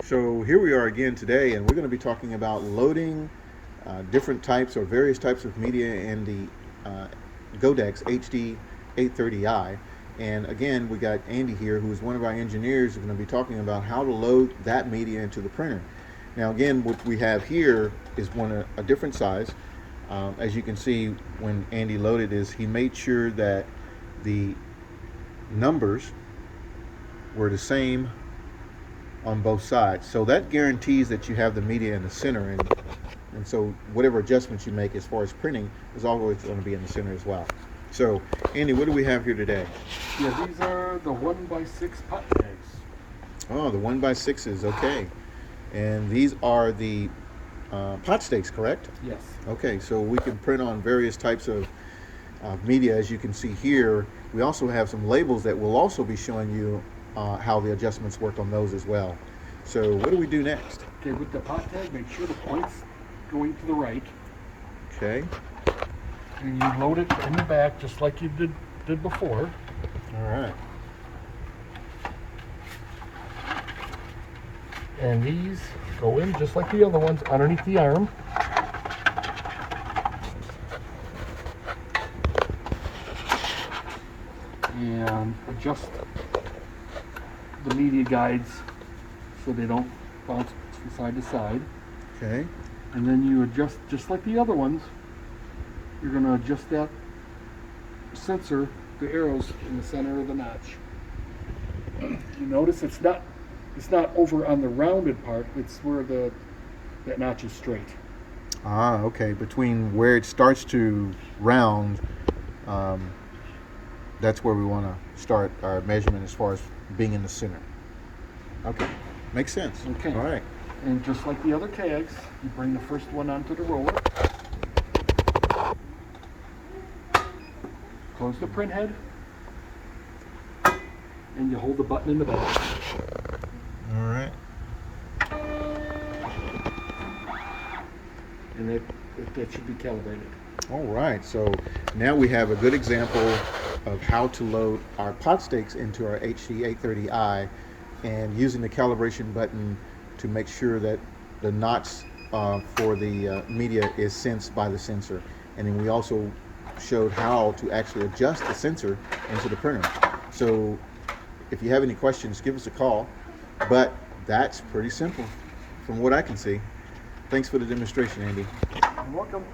So here we are again today, and we're going to be talking about loading different types or various types of media in the Godex HD830i. And again, we got Andy here, who is one of our engineers, who's going to be talking about how to load that media into the printer. Now again, what we have here is a different size. As you can see, when Andy loaded this, he made sure that the numbers were the same on both sides. So that guarantees that you have the media in the center, and so whatever adjustments you make as far as printing is always going to be in the center as well. So Andy, what do we have here today? Yeah, these are the 1x6 Potstakes. Oh, the 1x6s, okay. And these are the Potstakes, correct? Yes. Okay, so we can print on various types of media, as you can see here. We also have some labels that will also be showing you how the adjustments work on those as well. So what do we do next? Okay, with the pot tag, make sure the point's going to the right. Okay. And you load it in the back just like you did before. All right. And these go in just like the other ones underneath the arm. And adjust the media guides so they don't bounce from side to side. Okay. And then you adjust just like the other ones. You're going to adjust that sensor, the arrows in the center of the notch. You notice it's not over on the rounded part. It's where that notch is straight. Ah, okay. Between where it starts to round, that's where we want to start our measurement as far as being in the center. Okay, makes sense. Okay. All right. And just like the other tags, you bring the first one onto the roller. Close the print head. And you hold the button in the back. All right. And that should be calibrated. All right. So now we have a good example of how to load our Potstakes into our HD830i, and using the calibration button to make sure that the knots for the media is sensed by the sensor. And then we also showed how to actually adjust the sensor into the printer. So if you have any questions, give us a call. But that's pretty simple from what I can see. Thanks for the demonstration, Andy. You're welcome.